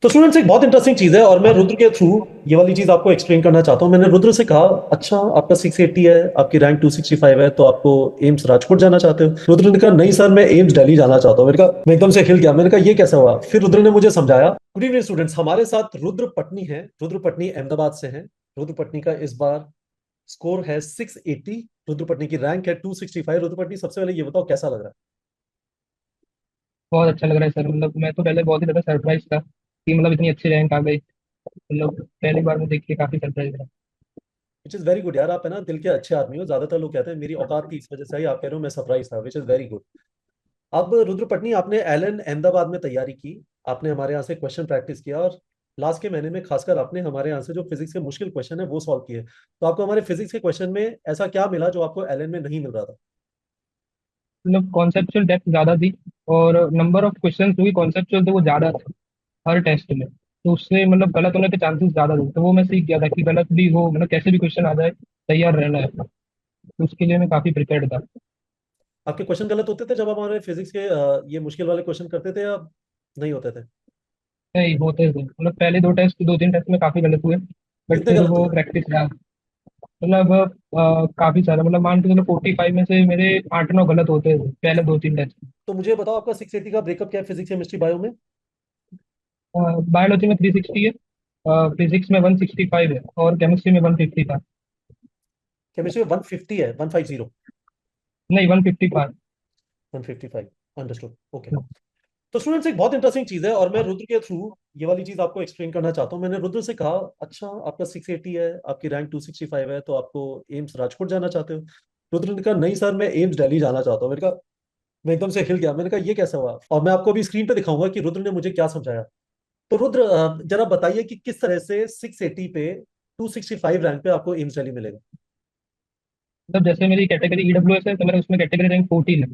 तो स्टूडेंट्स एक बहुत इंटरेस्टिंग चीज है और मैं रुद्र के थ्रू ये वाली चीज आपको एक्सप्लेन करना चाहता हूँ। मैंने रुद्र से कहा, अच्छा आपका 680 है, आपकी रैंक 265 है, तो आपको एम्स राजकोट जाना चाहते हो? रुद्र ने कहा नहीं सर, मैं एम्स दिल्ली जाना चाहता हूँ। मैंने कहा, मैं एकदम से हिल गया। मैंने कहा ये कैसा हुआ? फिर रुद्र ने मुझे समझाया। गुड इवनिंग स्टूडेंट्स, हमारे साथ रुद्र पटनी है। रुद्र पटनी अहमदाबाद से है। रुद्र पटनी का इस बार स्कोर है 680। रुद्र पटनी की रैंक है 265। रुद्र पटनी, सबसे पहले ये बताओ कैसा लग रहा बहुत अच्छा लग रहा है सर। मतलब मैं तो पहले बहुत ही ज़्यादा सरप्राइज था कि मतलब इतनी अच्छी रैंक आ गई। मतलब पहली बार में देख के काफ़ी सरप्राइज था। है? विच इज वेरी गुड यार, आप है ना दिल के अच्छे आदमी हो। ज्यादातर लोग कहते हैं मेरी औकात थी, इस वजह से ही आप कह रहे हो मैं सरप्राइज था, विच इज वेरी गुड। अब रुद्र पटनी, आपने एलन अहमदाबाद में तैयारी की, आपने हमारे यहाँ से क्वेश्चन प्रैक्टिस किया, और लास्ट के महीने में खासकर आपने हमारे यहाँ से जो फिजिक्स के मुश्किल क्वेश्चन है वो सॉल्व किए। तो आपको हमारे फिजिक्स के क्वेश्चन में ऐसा क्या मिला जो आपको एलन में नहीं मिल रहा था? मतलब कॉन्सेप्चुअल डेप्थ ज़्यादा थी और नंबर ऑफ क्वेश्चन जो भी कॉन्सेप्चुअल थे वो ज़्यादा थे हर टेस्ट में। तो उससे मतलब गलत होने के चांसेस ज़्यादा थे, तो वो मैं सीख गया था कि गलत भी हो, मतलब कैसे भी क्वेश्चन आ जाए तैयार रहना है। तो उसके लिए मैं काफ़ी प्रिपेयर्ड था। आपके क्वेश्चन गलत होते थे जब आप हमारे फिजिक्स के ये मुश्किल वाले क्वेश्चन करते थे, या नहीं होते थे? नहीं होते थे, मतलब पहले दो तीन टेस्ट में काफ़ी गलत हुए। बट कितने फिर गलत वो हुए? प्रैक्टिस रहा। मतलब काफ़ी सारा, मतलब मान के चलो 45 में से मेरे 8-9 गलत होते थे पहले दो तीन टेस्ट। तो मुझे बताओ, आपका 680 का ब्रेकअप क्या है फिजिक्स, केमिस्ट्री, बायो में? बायोलॉजी में 360 है, फिजिक्स में 165 है और केमिस्ट्री में 150 था। केमिस्ट्री में 150 है, 150? नहीं, 155। 155, अंडरस्टूड, ओके। तो स्टूडेंट्स एक बहुत इंटरेस्टिंग चीज है और मैं रुद्र के थ्रू ये वाली चीज आपको एक्सप्लेन करना चाहता हूँ। मैंने रुद्र से कहा, अच्छा आपका 680 है, आपकी रैंक 265 है, तो आपको एम्स राजकोट जाना चाहते हो? रुद्र ने कहा नहीं सर, मैं एम्स दिल्ली जाना चाहता हूँ। मैंने कहा, मैं एकदम से हिल गया। मैंने कहा ये कैसा हुआ? और मैं आपको अभी स्क्रीन पे दिखाऊंगा कि रुद्र ने मुझे क्या समझाया। तो रुद्र, जरा बताइए कि किस तरह से 680 पे 265 रैंक पे आपको एम्स दिल्ली मिलेगा। मतलब जैसे मेरी कैटेगरी ईडब्ल्यूएस है तो मेरा उसमें कैटेगरी रैंक 14 है।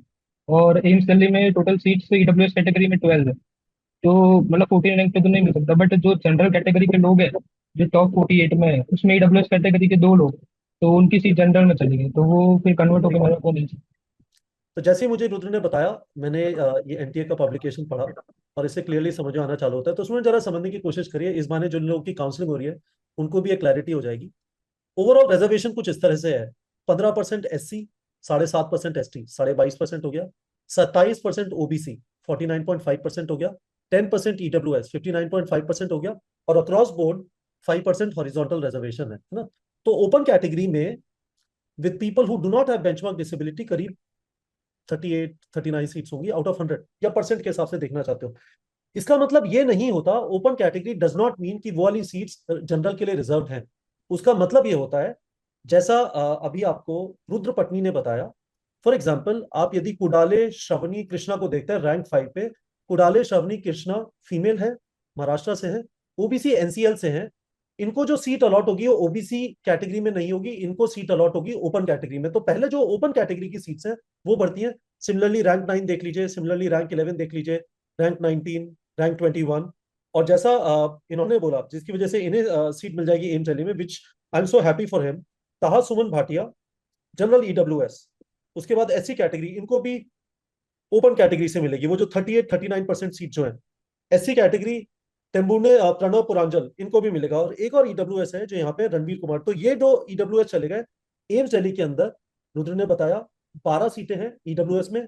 और एम्स दिल्ली में टोटल सीट्स ईडब्ल्यूएस कैटेगरी में 12 है। तो मतलब 14 रैंक पे तो नहीं मिल सकता, बट जो जनरल कैटेगरी के लोग हैं जो टॉप 48 में है उसमें ईडब्ल्यूएस कैटेगरी के दो लोग, तो उनकी सीट जनरल में चली गई, तो वो फिर कन्वर्ट होकर मेरे को मिल सकती। तो जैसे ही मुझे रुद्र ने बताया, मैंने ये एनटीए का पब्लिकेशन पढ़ा और इससे क्लियरली समझ में आना चालू होता है। तो उसमें जरा समझने की कोशिश करिए, इस बहाने जो लोगों की काउंसलिंग हो रही है उनको भी एक क्लैरिटी हो जाएगी। ओवरऑल रिजर्वेशन कुछ इस तरह से है: 15% SC, 7.5% ST, 22.5% हो गया। 27% OBC, 49.5% हो गया। 10% EWS, 59.5% हो गया। और अक्रॉस बोर्ड 5% हॉरिजॉन्टल रिजर्वेशन है ना? तो ओपन कैटेगरी में with people who do not have benchmark disability करीब 38-39 सीट्स होंगी आउट ऑफ 100, या परसेंट के हिसाब से देखना चाहते हो। इसका मतलब ये नहीं होता, open category does not mean कि वो वाली सीट्स जनरल के लिए रिजर्व हैं। उसका मतलब ये होता है, जैसा अभी आपको रुद्र पटनी ने बताया। फॉर एग्जाम्पल, आप यदि कुडाले श्रवणी कृष्णा को देखते हैं रैंक 5 पे, कुडाले श्रवणी कृष्णा फीमेल है, महाराष्ट्र से है, ओबीसी एनसीएल से है। इनको जो सीट अलॉट होगी वो ओबीसी कैटेगरी में नहीं होगी, इनको सीट अलॉट होगी ओपन कैटेगरी में। तो पहले जो ओपन कैटेगरी की सीट्स हैं वो बढ़ती हैं। सिमिलरली रैंक 9 देख लीजिए, सिमिलरली रैंक 11 देख लीजिए, रैंक 19, रैंक 21। और जैसा इन्होंने बोला, जिसकी वजह से इन्हें सीट मिल जाएगी एम्स दिल्ली में, which I am so happy for him. Taha Suman Bhatia, general EWS. उसके बाद एससी कैटेगरी, इनको भी ओपन कैटेगरी से मिलेगी, वो जो 38-39% सीट जो है। एससी कैटेगरी, टेम्बूने प्रणव पुरांजल, इनको भी मिलेगा। और एक और ईडब्ल्यूएस है जो यहाँ पे रणवीर कुमार। तो ये जो ईडब्ल्यूएस चले गए एम्स दिल्ली के अंदर, रुद्र ने बताया 12 सीटें हैं ईडब्ल्यूएस में।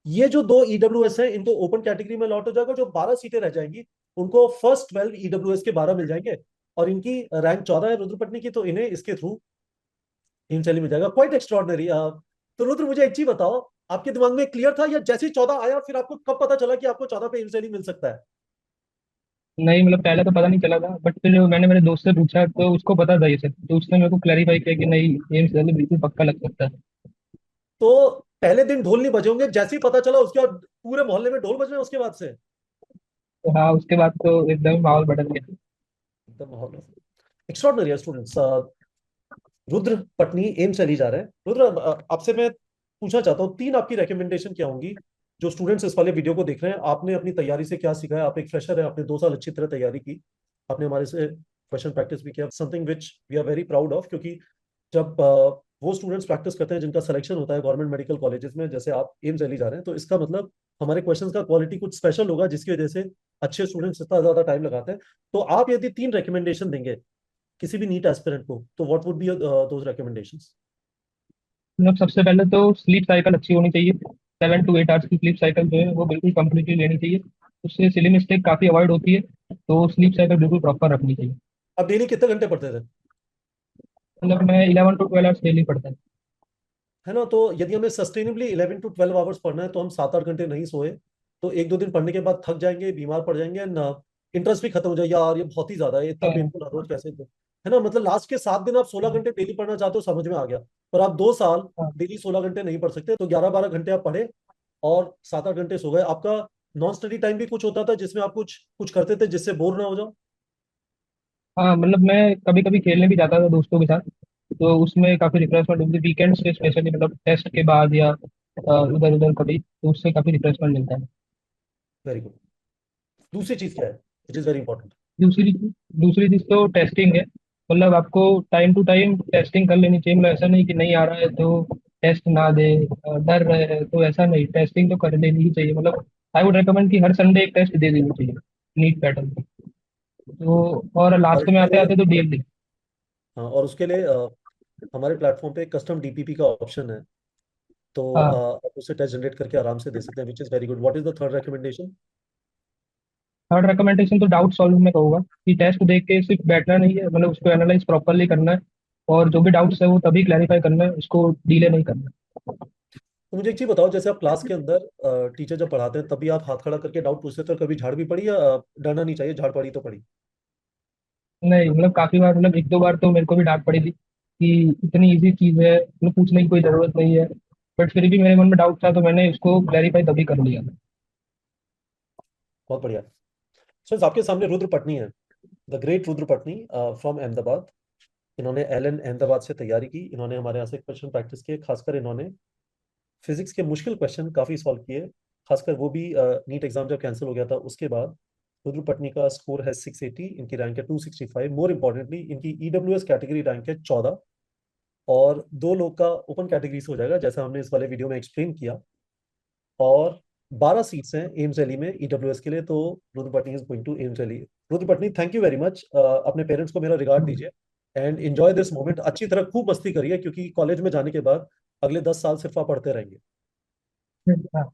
ये जो दो ईडब्ल्यूएस है इनको ओपन कैटेगरी में लॉट हो जाएगा। जो 12 सीटें रह जाएंगी उनको फर्स्ट 12 ईडब्ल्यूएस के 12 मिल जाएंगे। और इनकी रैंक 14 है रुद्र पटनी की, तो इन्हें इसके थ्रू हिमशैली मिल जाएगा। Quite extraordinary. तो रुद्र, मुझे एक चीज बताओ, आपके दिमाग में क्लियर था, या जैसे ही 14 आया फिर आपको कब पता चला कि आपको 14 पे हिमशैली मिल सकता है? नहीं, मतलब पहले तो पता नहीं चला था, बट फिर मैंने मेरे दोस्त से पूछा तो उसको पता था ये सब, तो उसने मेरे को क्लैरिफाई किया कि नहीं, एम्स दिल्ली बिल्कुल पक्का लग सकता है। तो पहले दिन ढोल नहीं बजे होंगे, जैसे ही पता चला उसके बाद पूरे मोहल्ले में ढोल बज रहे हैं उसके बाद से? तो हाँ, उसके बाद तो एकदम माहौल बदल गया। एकदम माहौल extraordinary students. Rudra Patni AIIMS चली जा रहे हैं। रुद्र, आपसे मैं पूछना चाहता हूँ, तीन आपकी रिकमेंडेशन क्या होंगी? जो स्टूडेंट्स इस वाले वीडियो को देख रहे हैं, आपने अपनी तैयारी से क्या सीखा है? आप एक फ्रेशर है, आपने 2 साल अच्छी तरह तैयारी की, आपने हमारे से क्वेश्चन प्रैक्टिस भी किया, something which we are very proud of. क्योंकि जब वो स्टूडेंट्स प्रैक्टिस करते हैं जिनका सिलेक्शन होता है गवर्नमेंट मेडिकल कॉलेजेस में, जैसे आप एम्स दिल्ली जा रहे हैं, तो इसका मतलब हमारे क्वेश्चंस का क्वालिटी कुछ स्पेशल होगा, जिसकी वजह से अच्छे स्टूडेंट्स इतना ज्यादा टाइम लगाते हैं। तो आप यदि 3 रिकमेंडेशन देंगे किसी भी नीट एस्पिरेंट को, तो what would be those recommendations? मतलब सबसे पहले तो स्लीप साइकिल अच्छी होनी चाहिए। 7 to 8 आवर्स की स्लीप साइकिल जो है वो बिल्कुल कंप्लीटली लेनी चाहिए। उससे सिली मिस्टेक काफी अवॉइड होती है। तो स्लीप साइकिल बिल्कुल प्रॉपर रखनी चाहिए। आप डेली कितने घंटे पढ़ते थे? मतलब मैं 11 to 12 आवर्स डेली पढ़ता हूँ। है ना, तो यदि हमें सस्टेनेबली 11 to 12 आवर्स पढ़ना है, तो हम 7-8 घंटे नहीं सोए तो 1-2 दिन पढ़ने के बाद थक जाएंगे, बीमार पड़ जाएंगे, एंड इंटरेस्ट भी खत्म हो जाएगा, यार ये बहुत ही ज्यादा है, इतना हाँ, पेनफुल रोज कैसे दो। है ना, मतलब लास्ट के 7 दिन आप 16 घंटे डेली पढ़ना चाहते हो, समझ में आ गया। पर आप 2 साल हाँ, डेली 16 घंटे नहीं पढ़ सकते, तो 11-12 घंटे आप पढ़े और 7-8 घंटे सो गए। आपका नॉन स्टडी टाइम भी कुछ होता था जिसमें आप कुछ कुछ करते थे जिससे बोर ना हो जाओ? हाँ। मतलब मैं कभी कभी खेलने भी जाता था दोस्तों के साथ। तो उसमें काफी रिफ्रेशमेंट मिलती है वीकेंड्स पे स्पेशली, मतलब टेस्ट के बाद या इधर उधर कभी, तो उससे काफी रिफ्रेशमेंट मिलता है। Very good. दूसरी चीज क्या है, विच इज वेरी इंपॉर्टेंट? दूसरी दूसरी चीज तो टेस्टिंग है। मतलब आपको टाइम टू टाइम टेस्टिंग कर लेनी चाहिए। मतलब ऐसा नहीं कि नहीं आ रहा है तो टेस्ट ना दे, डर रहे हैं तो ऐसा नहीं, टेस्टिंग तो कर लेनी ही चाहिए। मतलब आई वुड रिकमेंड कि हर संडे एक टेस्ट दे देनी चाहिए नीट पैटर्न पे। तो और और लास्ट में इसके आते लिए, आते तो डीएलडी। हाँ, और उसके लिए हमारे प्लेटफॉर्म पे कस्टम डीपीपी का ऑप्शन है, तो हाँ। आप उससे टेस्ट जनरेट करके आराम से दे सकते हैं, which is very good. What is the third recommendation? Third recommendation तो डाउट सॉल्विंग में कहूंगा कि टेस्ट देख के सिर्फ बैठना नहीं है, मतलब उसको एनालाइज प्रॉपरली करना है। और जो भी डाउट्स है वो तभी क्लैरिफाई करना है, उसको डिले नहीं करना। तो मुझे एक चीज बताओ, जैसे आप क्लास के अंदर टीचर जब पढ़ाते हैं तभी आप हाथ खड़ा करके डाउट पूछते थे, तो कभी झाड़ भी पड़ी, या डरना नहीं चाहिए, झाड़ पड़ी तो पड़ी? नहीं, मतलब काफी बार, मतलब 1 2 बार तो मेरे को भी डांट पड़ी थी कि इतनी इजी चीज है, मतलब पूछने की कोई जरूरत नहीं है। बट फिर भी मेरे मन में डाउट था तो मैंने इसको क्लैरिफाई तभी कर लिया। बहुत बढ़िया। सो आपके सामने रुद्र पटनी है, the great Rudra Patni from Ahmedabad. इन्होंने एलन अहमदाबाद से तैयारी की, इन्होंने हमारे यहाँ से क्वेश्चन प्रैक्टिस किए, खासकर इन्होंने फिजिक्स के मुश्किल क्वेश्चन काफी सॉल्व किए, खासकर वो भी नीट एग्जाम जब कैंसिल हो गया था उसके बाद। रुद्र पटनी का स्कोर है 680, इनकी रैंक है 265। मोर इंपॉर्टेंटली इनकी ईडब्ल्यूएस कैटेगरी रैंक है 14, और 2 लोग का ओपन कैटेगरी से हो जाएगा, जैसा हमने इस वाले वीडियो में एक्सप्लेन किया। और 12 सीट्स हैं एम्स दिल्ली में ईडब्ल्यूएस के लिए, तो Rudra Patni is going to AIIMS Delhi. Rudra Patni, thank you very much, अपने पेरेंट्स को मेरा रिगार्ड दीजिए, एंड एंजॉय दिस मोमेंट, अच्छी तरह खूब मस्ती करिए, क्योंकि कॉलेज में जाने के बाद अगले 10 साल सिर्फ आप पढ़ते रहेंगे। हाँ।